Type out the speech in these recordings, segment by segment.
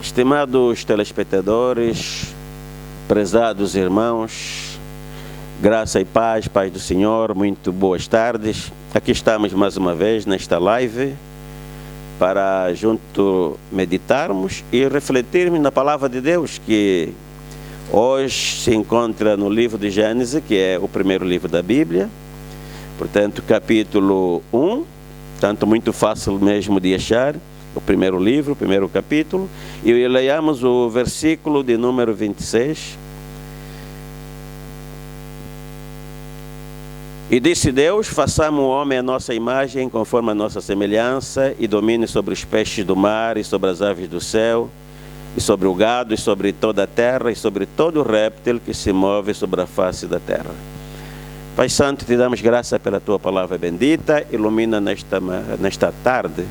Estimados telespectadores, prezados irmãos, graça e paz do Senhor, muito boas tardes. Aqui estamos mais uma vez nesta live para junto meditarmos e refletirmos na palavra de Deus, que hoje se encontra no livro de Gênesis, que é o primeiro livro da Bíblia, portanto capítulo 1, tanto muito fácil mesmo de achar, o primeiro livro, o primeiro capítulo, e leiamos o versículo de número 26. E disse Deus: façamos o homem à nossa imagem, conforme a nossa semelhança, e domine sobre os peixes do mar, e sobre as aves do céu, e sobre o gado, e sobre toda a terra, e sobre todo o réptil que se move sobre a face da terra. Pai Santo, te damos graça pela tua palavra bendita, ilumina nesta tarde,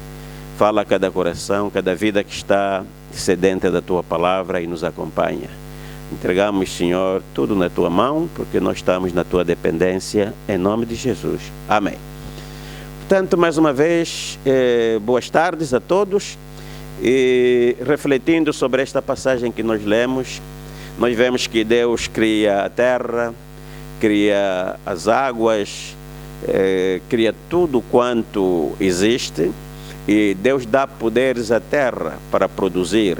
fala a cada coração, cada vida que está sedenta da tua palavra e nos acompanha. Entregamos, Senhor, tudo na tua mão, porque nós estamos na tua dependência, em nome de Jesus. Amém. Portanto, mais uma vez, boas tardes a todos. E refletindo sobre esta passagem que nós lemos, nós vemos que Deus cria a terra, cria as águas, cria tudo quanto existe. E Deus dá poderes à terra para produzir,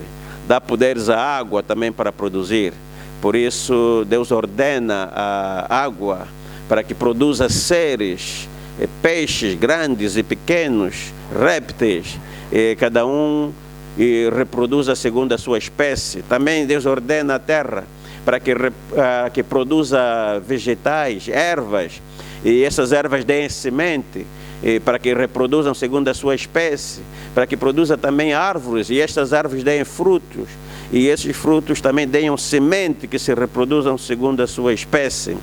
dá poderes à água também para produzir. Por isso Deus ordena a água para que produza seres, peixes grandes e pequenos, répteis, e cada um reproduza segundo a sua espécie. Também Deus ordena a terra para que produza vegetais, ervas, e essas ervas deem semente, para que reproduzam segundo a sua espécie, para que produza também árvores, e estas árvores deem frutos, e esses frutos também deem semente, que se reproduzam segundo a sua espécie.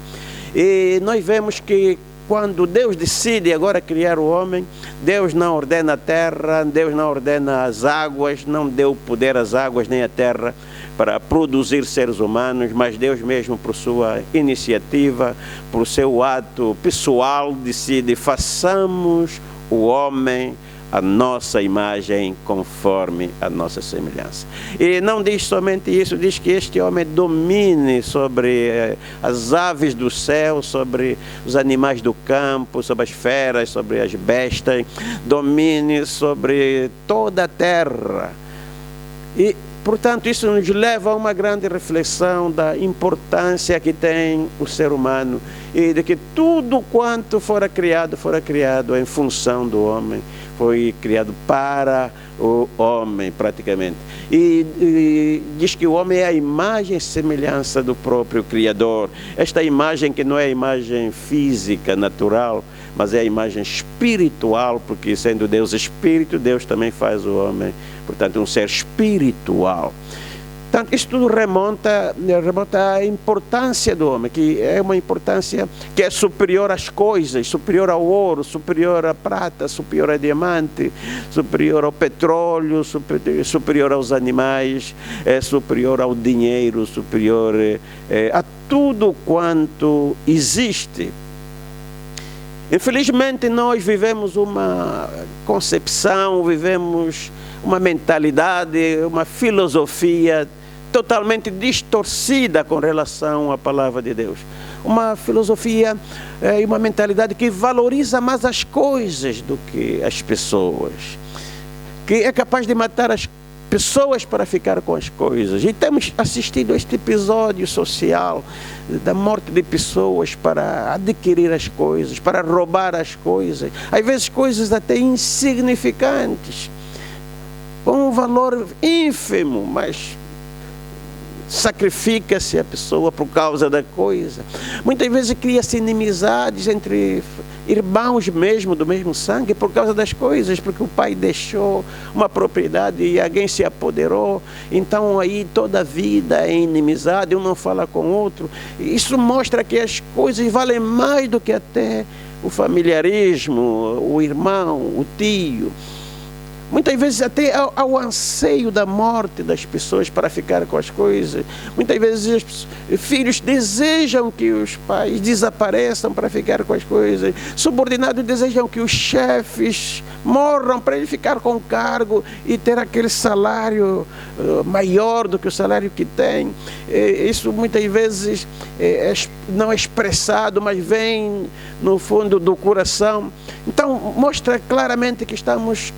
E nós vemos que quando Deus decide agora criar o homem, Deus não ordena a terra, Deus não ordena as águas, não deu poder às águas nem à terra para produzir seres humanos, mas Deus mesmo, por sua iniciativa, por seu ato pessoal, decide: façamos o homem a nossa imagem, conforme a nossa semelhança. E não diz somente isso, diz que este homem domine sobre as aves do céu, sobre os animais do campo, sobre as feras, sobre as bestas, domine sobre toda a terra. E portanto, isso nos leva a uma grande reflexão da importância que tem o ser humano e de que tudo quanto fora criado em função do homem, foi criado para o homem praticamente. E diz que o homem é a imagem e semelhança do próprio Criador. Esta imagem que não é a imagem física, natural, mas é a imagem espiritual, porque sendo Deus espírito, Deus também faz o homem, portanto, um ser espiritual. Portanto, isso tudo remonta à importância do homem, que é uma importância que é superior às coisas, superior ao ouro, superior à prata, superior a diamante, superior ao petróleo, superior aos animais, superior ao dinheiro, superior a tudo quanto existe. Infelizmente, nós vivemos uma concepção, vivemos uma mentalidade, uma filosofia totalmente distorcida com relação à palavra de Deus. Uma filosofia e uma mentalidade que valoriza mais as coisas do que as pessoas, que é capaz de matar as pessoas para ficar com as coisas. E temos assistido a este episódio social da morte de pessoas para adquirir as coisas, para roubar as coisas, às vezes coisas até insignificantes, com um valor ínfimo, mas sacrifica-se a pessoa por causa da coisa. Muitas vezes cria-se inimizades entre irmãos mesmo, do mesmo sangue, por causa das coisas, porque o pai deixou uma propriedade e alguém se apoderou, então aí toda a vida é inimizade, um não fala com o outro. Isso mostra que as coisas valem mais do que até o familiarismo, o irmão, o tio. Muitas vezes até ao anseio da morte das pessoas para ficar com as coisas. Muitas vezes os filhos desejam que os pais desapareçam para ficar com as coisas. Subordinados desejam que os chefes morram para ele ficar com o cargo e ter aquele salário maior do que o salário que tem. Isso muitas vezes não é expressado, mas vem no fundo do coração. Então mostra claramente que estamos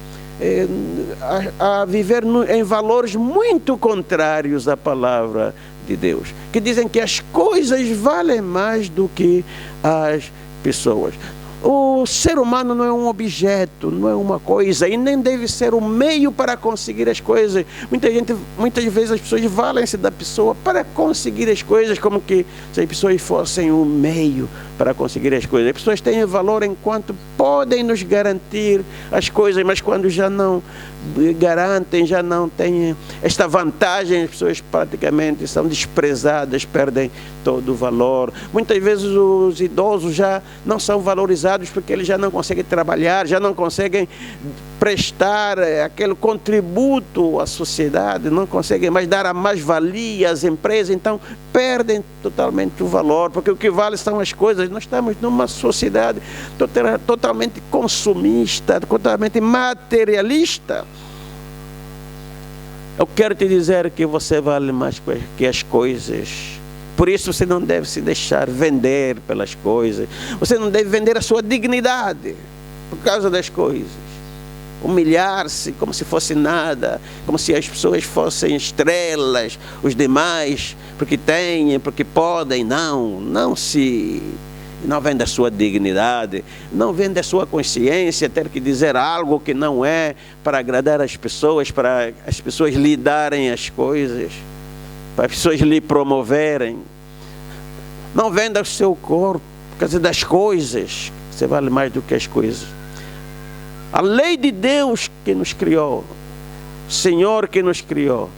a viver em valores muito contrários à palavra de Deus, que dizem que as coisas valem mais do que as pessoas. O ser humano não é um objeto, não é uma coisa, e nem deve ser o meio para conseguir as coisas. Muitas vezes as pessoas valem-se da pessoa para conseguir as coisas, como que se as pessoas fossem um meio para conseguir as coisas. As pessoas têm valor enquanto podem nos garantir as coisas, mas quando já não garantem, já não têm esta vantagem, as pessoas praticamente são desprezadas, perdem todo o valor. Muitas vezes os idosos já não são valorizados porque eles já não conseguem trabalhar, já não conseguem prestar aquele contributo à sociedade, não conseguem mais dar a mais-valia às empresas, então perdem totalmente o valor, porque o que vale são as coisas. Nós estamos numa sociedade totalmente consumista, totalmente materialista. Eu quero te dizer que você vale mais que as coisas. Por isso você não deve se deixar vender pelas coisas. Você não deve vender a sua dignidade por causa das coisas. Humilhar-se como se fosse nada, como se as pessoas fossem estrelas, os demais, porque têm, porque podem. Não vende a sua dignidade, não vende a sua consciência, ter que dizer algo que não é para agradar as pessoas, para as pessoas lhe darem as coisas, para as pessoas lhe promoverem. Não venda o seu corpo por causa das coisas. Você vale mais do que as coisas. A lei de Deus que nos criou, o Senhor que nos criou,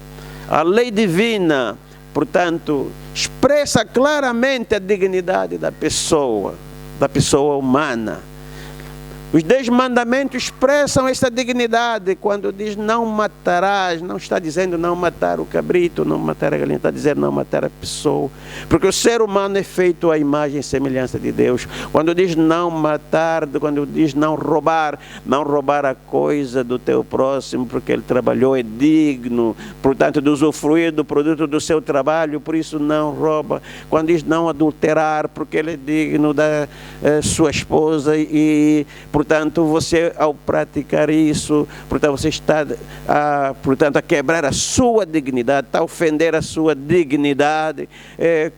a lei divina, portanto, expressa claramente a dignidade da pessoa humana. Os 10 mandamentos expressam essa dignidade. Quando diz não matarás, não está dizendo não matar o cabrito, não matar a galinha, está dizendo não matar a pessoa. Porque o ser humano é feito à imagem e semelhança de Deus. Quando diz não matar, quando diz não roubar a coisa do teu próximo, porque ele trabalhou, é digno, portanto, de usufruir do produto do seu trabalho, por isso não rouba. Quando diz não adulterar, porque ele é digno da sua esposa e portanto, você ao praticar isso, portanto, você está a quebrar a sua dignidade, está a ofender a sua dignidade.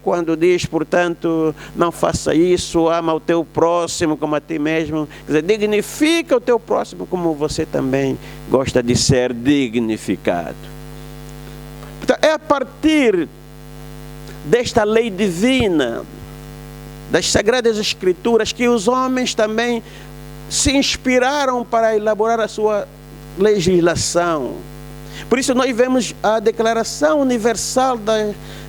Quando diz, portanto, não faça isso, ama o teu próximo como a ti mesmo, quer dizer, dignifica o teu próximo como você também gosta de ser dignificado. Portanto, é a partir desta lei divina, das Sagradas Escrituras, que os homens também se inspiraram para elaborar a sua legislação. Por isso nós vemos a Declaração Universal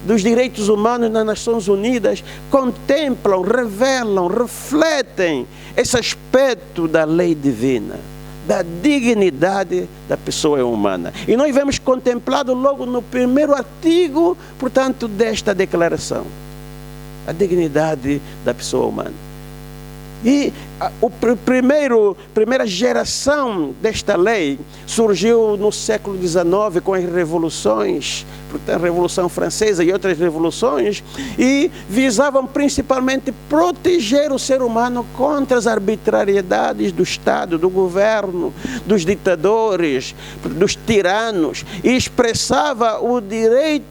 dos Direitos Humanos nas Nações Unidas, contemplam, revelam, refletem esse aspecto da lei divina, da dignidade da pessoa humana. E nós vemos contemplado logo no primeiro artigo, portanto, desta declaração, a dignidade da pessoa humana. E a primeira geração desta lei surgiu no século XIX com as revoluções, portanto, a Revolução Francesa e outras revoluções, e visavam principalmente proteger o ser humano contra as arbitrariedades do Estado, do governo, dos ditadores, dos tiranos, e expressava o direito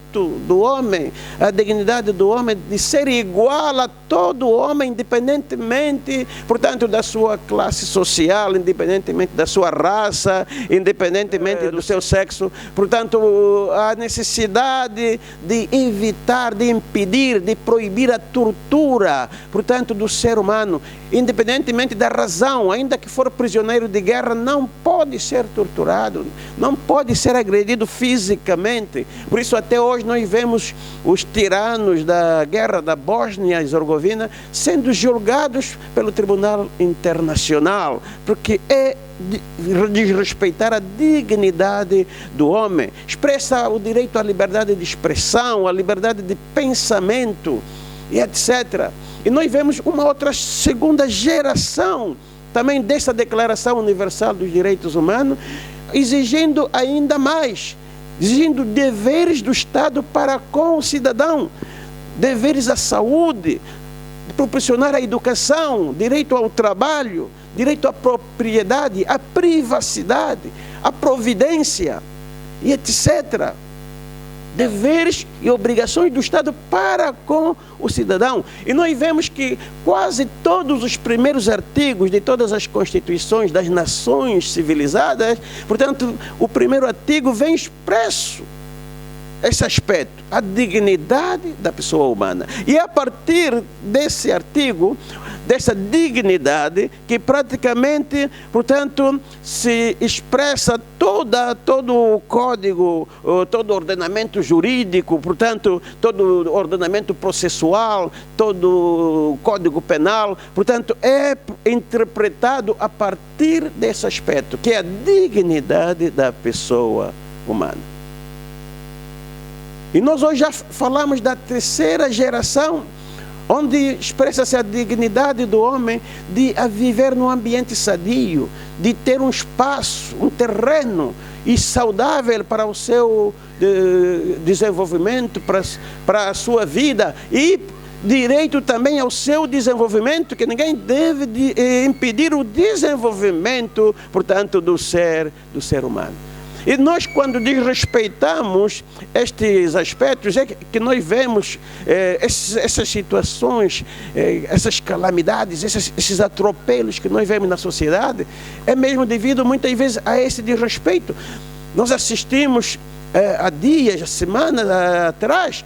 do homem, a dignidade do homem de ser igual a todo homem, independentemente, portanto, da sua classe social, independentemente da sua raça, independentemente do seu sexo. Portanto, a necessidade de evitar, de impedir, de proibir a tortura, portanto, do ser humano, independentemente da razão, ainda que for prisioneiro de guerra, não pode ser torturado, não pode ser agredido fisicamente. Por isso, até hoje, nós vemos os tiranos da guerra da Bósnia e Herzegovina sendo julgados pelo Tribunal Internacional, porque é desrespeitar a dignidade do homem, expressa o direito à liberdade de expressão, à liberdade de pensamento, e etc. E nós vemos uma outra segunda geração também dessa Declaração Universal dos Direitos Humanos, exigindo ainda mais, exigindo deveres do Estado para com o cidadão, deveres à saúde, proporcionar a educação, direito ao trabalho, direito à propriedade, à privacidade, à providência, e etc. Deveres e obrigações do Estado para com o cidadão. E nós vemos que quase todos os primeiros artigos de todas as constituições das nações civilizadas, portanto, o primeiro artigo vem expresso esse aspecto, a dignidade da pessoa humana. E é a partir desse artigo, dessa dignidade, que praticamente, portanto, se expressa todo o código, todo o ordenamento jurídico, portanto, todo o ordenamento processual, todo o código penal, portanto, é interpretado a partir desse aspecto, que é a dignidade da pessoa humana. E nós hoje já falamos da terceira geração, onde expressa-se a dignidade do homem de viver num ambiente sadio, de ter um espaço, um terreno e saudável para o seu desenvolvimento, para a sua vida, e direito também ao seu desenvolvimento, que ninguém deve impedir o desenvolvimento, portanto, do ser humano. E nós, quando desrespeitamos estes aspectos, é que nós vemos essas situações, essas calamidades, esses atropelos que nós vemos na sociedade, é mesmo devido muitas vezes a esse desrespeito. Nós assistimos há dias, semanas atrás,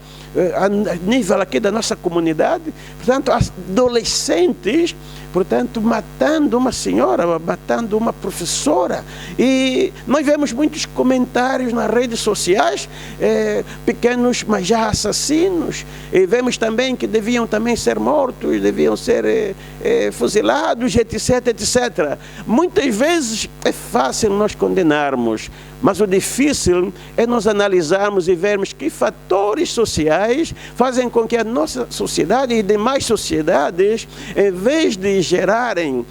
a nível aqui da nossa comunidade, portanto, adolescentes, portanto, matando uma senhora, matando uma professora. E nós vemos muitos comentários nas redes sociais, pequenos, mas já assassinos. E vemos também que deviam também ser mortos, deviam ser fuzilados, etc, etc. Muitas vezes é fácil nós condenarmos, mas o difícil é nós analisarmos e vermos que fatores sociais fazem com que a nossa sociedade e demais sociedades, em vez de gerarem,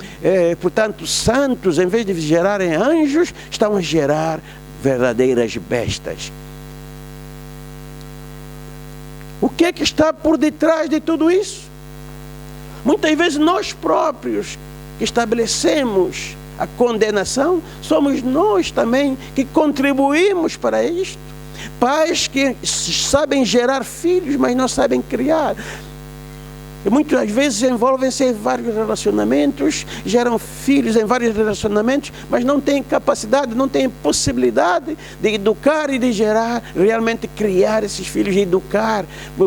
portanto, santos, em vez de gerarem anjos, estão a gerar verdadeiras bestas. O que é que está por detrás de tudo isso? Muitas vezes nós próprios que estabelecemos a condenação, somos nós também que contribuímos para isto. Pais que sabem gerar filhos, mas não sabem criar. E muitas vezes envolvem-se em vários relacionamentos, geram filhos em vários relacionamentos, mas não têm capacidade, não têm possibilidade de educar e de gerar, realmente criar esses filhos, de educar,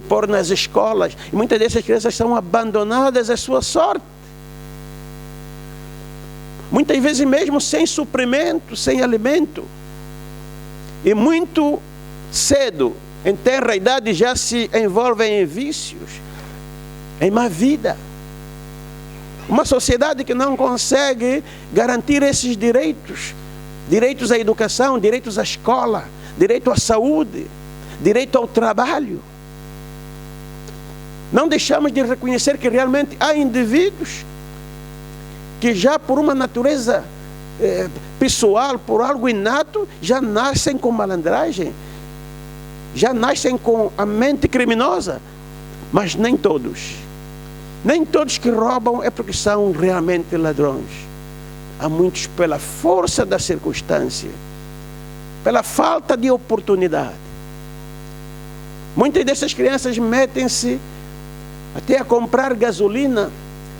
pôr nas escolas. E muitas dessas crianças são abandonadas à sua sorte. Muitas vezes mesmo sem suprimento, sem alimento. E muito cedo, em tenra idade, já se envolvem em vícios, em má vida. Uma sociedade que não consegue garantir esses direitos. Direitos à educação, direitos à escola, direito à saúde, direito ao trabalho. Não deixamos de reconhecer que realmente há indivíduos que já por uma natureza pessoal, por algo inato, já nascem com malandragem, já nascem com a mente criminosa. Mas nem todos que roubam é porque são realmente ladrões. Há muitos pela força da circunstância, pela falta de oportunidade. Muitas dessas crianças metem-se até a comprar gasolina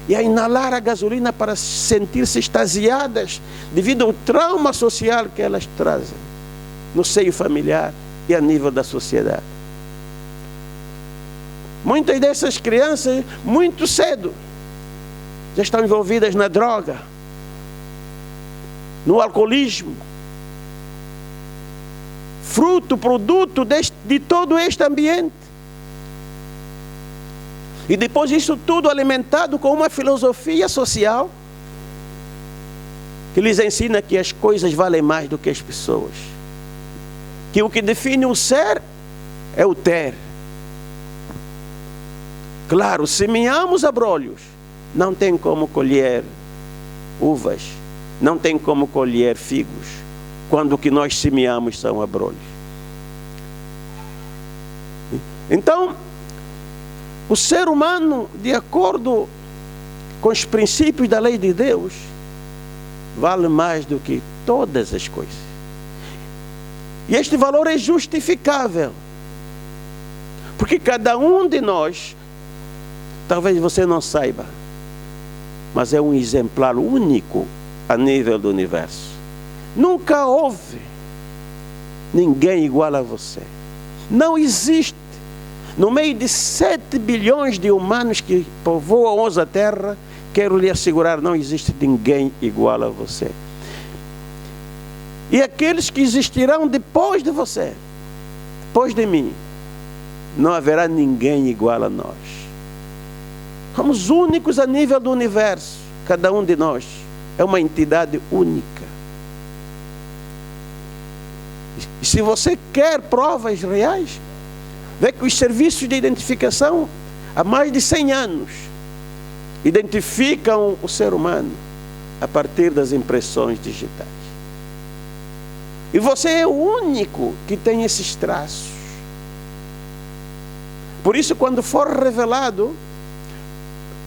e a inalar a gasolina para sentir-se extasiadas devido ao trauma social que elas trazem no seio familiar e a nível da sociedade. Muitas dessas crianças, muito cedo, já estão envolvidas na droga, no alcoolismo, produto de todo este ambiente. E depois isso tudo alimentado com uma filosofia social que lhes ensina que as coisas valem mais do que as pessoas. Que o que define o ser é o ter. Claro, semeamos abrolhos, não tem como colher uvas, não tem como colher figos, quando o que nós semeamos são abrolhos. Então, o ser humano, de acordo com os princípios da lei de Deus, vale mais do que todas as coisas. E este valor é justificável. Porque cada um de nós, talvez você não saiba, mas é um exemplar único a nível do universo. Nunca houve ninguém igual a você. Não existe. No meio de 7 bilhões de humanos que povoam hoje a Terra, quero lhe assegurar, não existe ninguém igual a você. E aqueles que existirão depois de você, depois de mim, não haverá ninguém igual a nós. Somos únicos a nível do universo. Cada um de nós é uma entidade única. E se você quer provas reais, vê que os serviços de identificação, há mais de 100 anos, identificam o ser humano a partir das impressões digitais. E você é o único que tem esses traços. Por isso, quando for revelado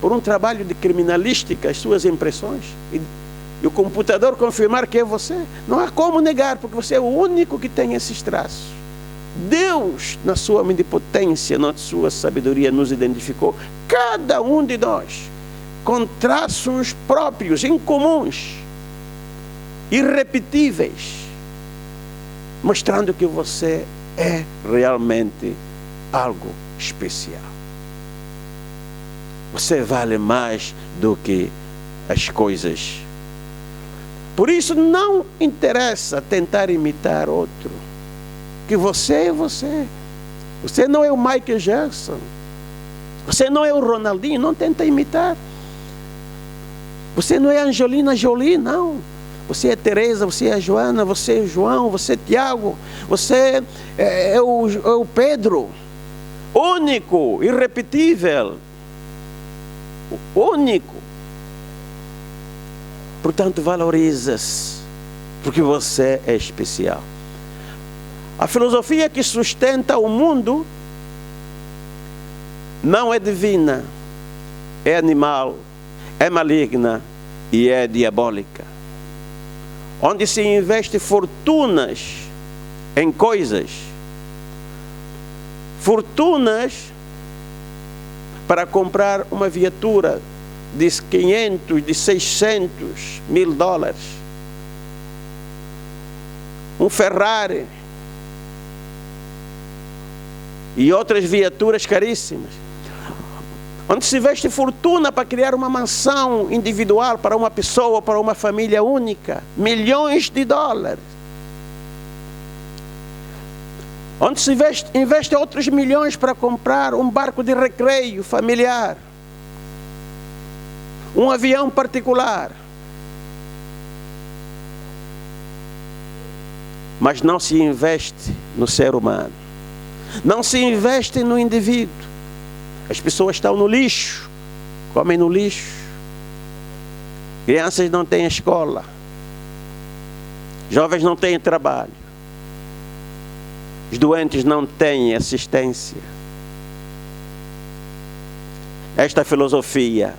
por um trabalho de criminalística as suas impressões, e o computador confirmar que é você, não há como negar, porque você é o único que tem esses traços. Deus, na sua omnipotência, na sua sabedoria, nos identificou, cada um de nós, com traços próprios, incomuns, irrepetíveis, mostrando que você é realmente algo especial. Você vale mais do que as coisas. Por isso não interessa tentar imitar outro. Que você é você. Você não é o Michael Jackson. Você não é o Ronaldinho, não tenta imitar. Você não é a Angelina Jolie, não. Você é Teresa, você é a Joana, você é João, você é Tiago, você é o Pedro. Único, irrepetível. Único. Portanto, valoriza-se, porque você é especial. A filosofia que sustenta o mundo não é divina, é animal, é maligna e é diabólica. Onde se investe fortunas em coisas, fortunas para comprar uma viatura de 500, de 600 mil dólares, um Ferrari e outras viaturas caríssimas, onde se investe fortuna para criar uma mansão individual para uma pessoa, para uma família única, milhões de dólares, onde se investe outros milhões para comprar um barco de recreio familiar, um avião particular, mas não se investe no ser humano, não se investe no indivíduo. As pessoas estão no lixo, comem no lixo, crianças não têm escola, jovens não têm trabalho, os doentes não têm assistência. Esta filosofia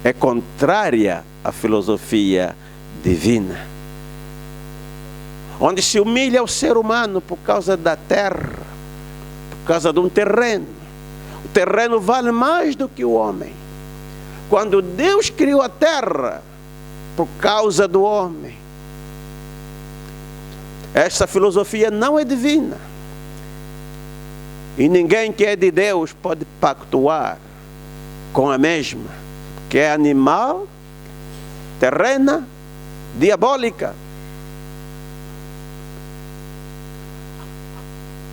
é contrária à filosofia divina, onde se humilha o ser humano por causa da terra, por causa de um terreno. O terreno vale mais do que o homem. Quando Deus criou a terra por causa do homem, essa filosofia não é divina. E ninguém que é de Deus pode pactuar com a mesma, que é animal, terrena, diabólica.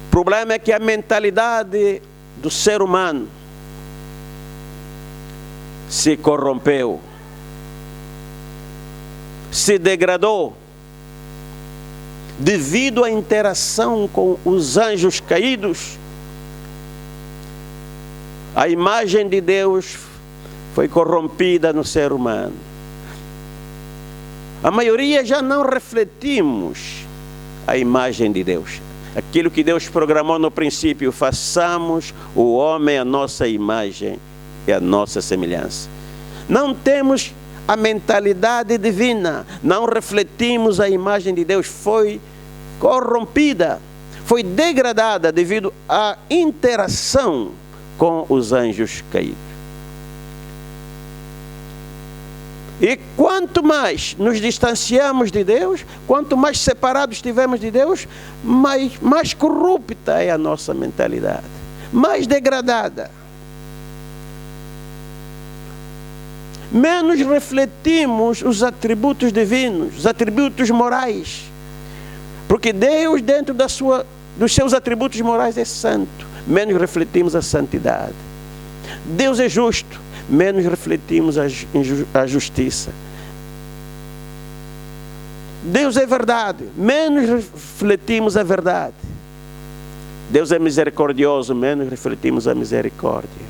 O problema é que a mentalidade do ser humano se corrompeu, se degradou, devido à interação com os anjos caídos. A imagem de Deus foi corrompida no ser humano. A maioria já não refletimos a imagem de Deus. aquilo que Deus programou no princípio: façamos o homem à nossa imagem e à nossa semelhança. Não temos a mentalidade divina, não refletimos a imagem de Deus. Foi corrompida, foi degradada devido à interação com os anjos caídos. E quanto mais nos distanciamos de Deus, quanto mais separados estivermos de Deus, mais corrupta é a nossa mentalidade, mais degradada. Menos refletimos os atributos divinos, os atributos morais. Porque Deus, dentro dos seus atributos morais, é santo. Menos refletimos a santidade. Deus é justo. Menos refletimos a justiça. Deus é verdade. Menos refletimos a verdade. Deus é misericordioso. Menos refletimos a misericórdia.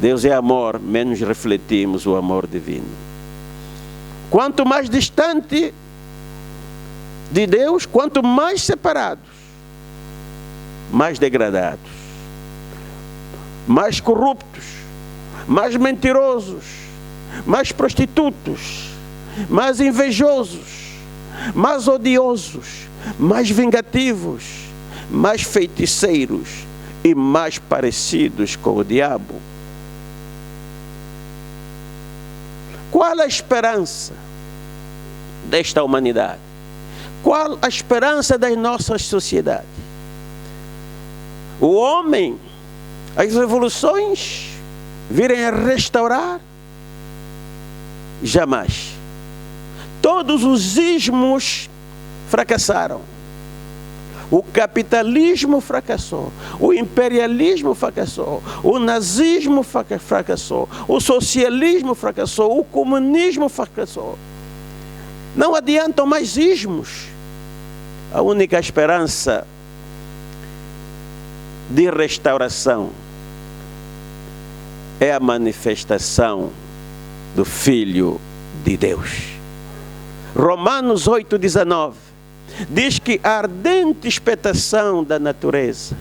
Deus é amor. Menos refletimos o amor divino. Quanto mais distante de Deus, quanto mais separados, mais degradados, mais corruptos, mais mentirosos, mais prostitutos, mais invejosos, mais odiosos, mais vingativos, mais feiticeiros e mais parecidos com o diabo. Qual a esperança desta humanidade? Qual a esperança das nossas sociedades? O homem, as revoluções virem a restaurar? Jamais. Todos os ismos fracassaram. O capitalismo fracassou, o imperialismo fracassou, o nazismo fracassou, o socialismo fracassou, o comunismo fracassou. Não adiantam mais ismos. A única esperança de restauração é a manifestação do Filho de Deus. Romanos 8,19 diz que a ardente expectação da natureza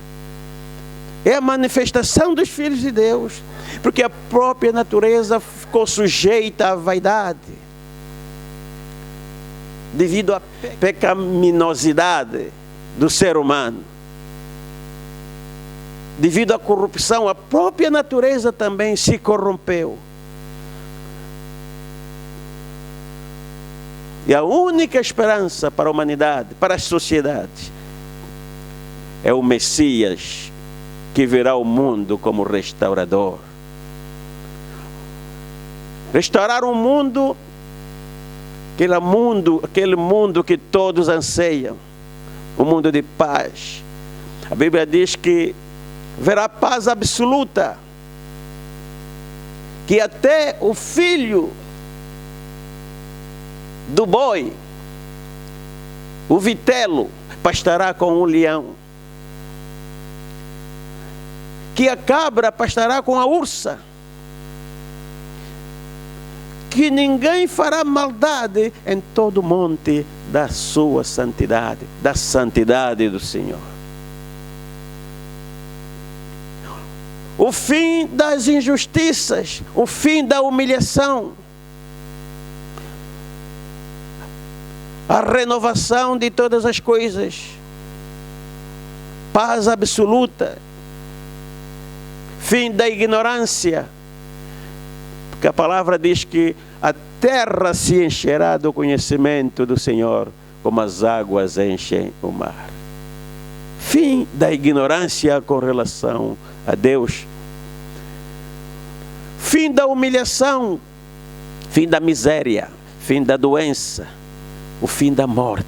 é a manifestação dos filhos de Deus, porque a própria natureza ficou sujeita à vaidade devido à pecaminosidade do ser humano. Devido à corrupção, a própria natureza também se corrompeu. E a única esperança para a humanidade, para as sociedades, é o Messias que virá ao mundo como restaurador. Restaurar um mundo, aquele mundo que todos anseiam, um mundo de paz. A Bíblia diz que haverá paz absoluta, que até o filho do boi, o vitelo, pastará com um leão, que a cabra pastará com a ursa, que ninguém fará maldade em todo o monte da sua santidade, da santidade do Senhor. O fim das injustiças, o fim da humilhação, a renovação de todas as coisas, paz absoluta, fim da ignorância, porque a palavra diz que a terra se encherá do conhecimento do Senhor, como as águas enchem o mar. Fim da ignorância com relação a Deus. Fim da humilhação, fim da miséria, fim da doença, o fim da morte.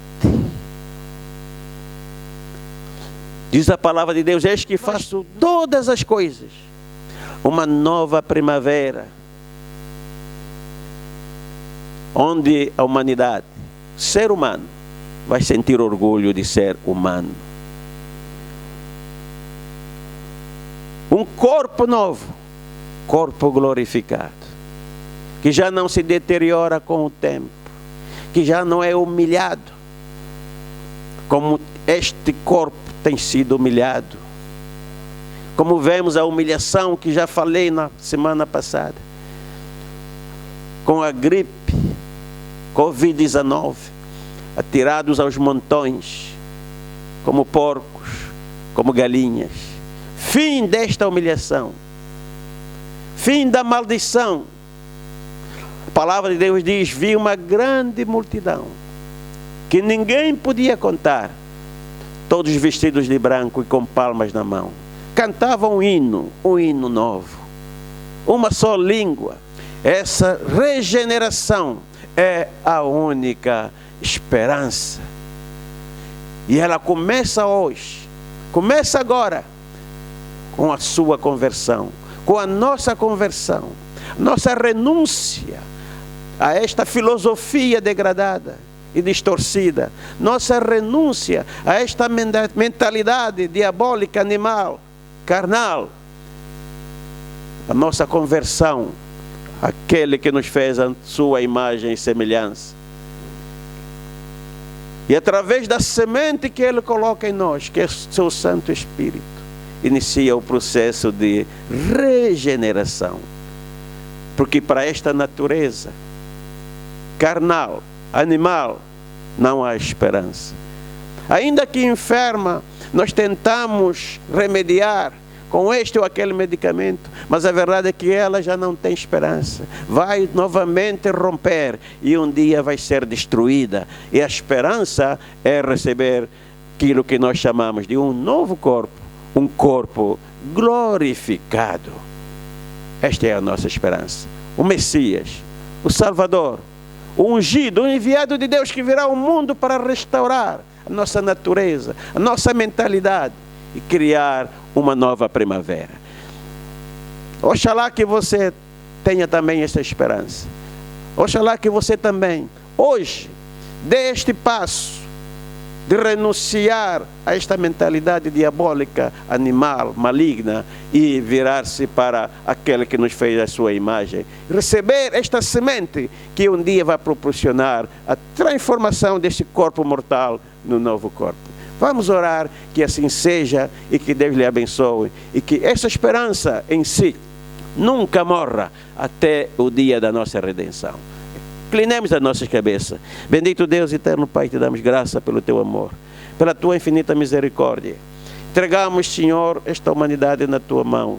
Diz a palavra de Deus: eis que faço todas as coisas, uma nova primavera, onde a humanidade, ser humano, vai sentir orgulho de ser humano. Um corpo novo, corpo glorificado, que já não se deteriora com o tempo, que já não é humilhado, como este corpo tem sido humilhado. Como vemos a humilhação que já falei na semana passada, com a gripe, Covid-19, atirados aos montões, como porcos, como galinhas. Fim desta humilhação, fim da maldição. A palavra de Deus diz: vi uma grande multidão, que ninguém podia contar, todos vestidos de branco e com palmas na mão. Cantavam um hino novo, uma só língua. Essa regeneração é a única esperança. E ela começa hoje, começa agora, com a sua conversão, com a nossa conversão, nossa renúncia a esta filosofia degradada e distorcida, nossa renúncia a esta mentalidade diabólica, animal, carnal, a nossa conversão àquele que nos fez a sua imagem e semelhança. E através da semente que Ele coloca em nós, que é o seu Santo Espírito, inicia o processo de regeneração. Porque para esta natureza carnal, animal, não há esperança. Ainda que enferma, nós tentamos remediar com este ou aquele medicamento, mas a verdade é que ela já não tem esperança. Vai novamente romper e um dia vai ser destruída. E a esperança é receber aquilo que nós chamamos de um novo corpo, um corpo glorificado. Esta é a nossa esperança. O Messias, o Salvador, o ungido, o enviado de Deus que virá ao mundo para restaurar a nossa natureza, a nossa mentalidade e criar uma nova primavera. Oxalá que você tenha também essa esperança. Oxalá que você também, hoje, dê este passo de renunciar a esta mentalidade diabólica, animal, maligna, e virar-se para aquele que nos fez a sua imagem. Receber esta semente que um dia vai proporcionar a transformação deste corpo mortal no novo corpo. Vamos orar que assim seja e que Deus lhe abençoe e que essa esperança em si nunca morra até o dia da nossa redenção. Inclinemos as nossas cabeças. Bendito Deus, eterno Pai, te damos graça pelo teu amor, pela tua infinita misericórdia. Entregamos, Senhor, esta humanidade na tua mão.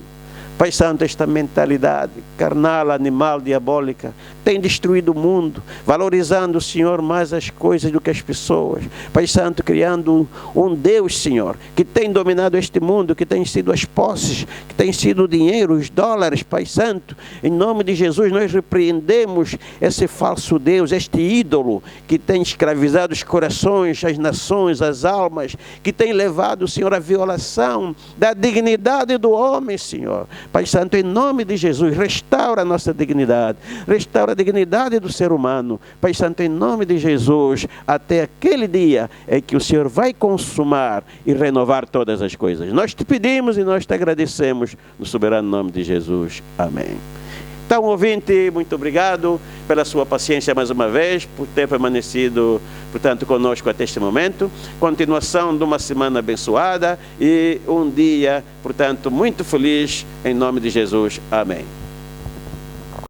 Pai Santo, esta mentalidade carnal, animal, diabólica, tem destruído o mundo, valorizando, Senhor, mais as coisas do que as pessoas. Pai Santo, criando um Deus, Senhor, que tem dominado este mundo, que tem sido as posses, que tem sido o dinheiro, os dólares. Pai Santo, em nome de Jesus, nós repreendemos esse falso Deus, este ídolo que tem escravizado os corações, as nações, as almas, que tem levado, Senhor, à violação da dignidade do homem, Senhor. Pai Santo, em nome de Jesus, restaura a nossa dignidade, restaura a dignidade do ser humano. Pai Santo, em nome de Jesus, até aquele dia em que o Senhor vai consumar e renovar todas as coisas. Nós te pedimos e nós te agradecemos no soberano nome de Jesus. Amém. Então, ouvinte, muito obrigado pela sua paciência mais uma vez, por ter permanecido, portanto, conosco até este momento. Continuação de uma semana abençoada e um dia, portanto, muito feliz, em nome de Jesus. Amém.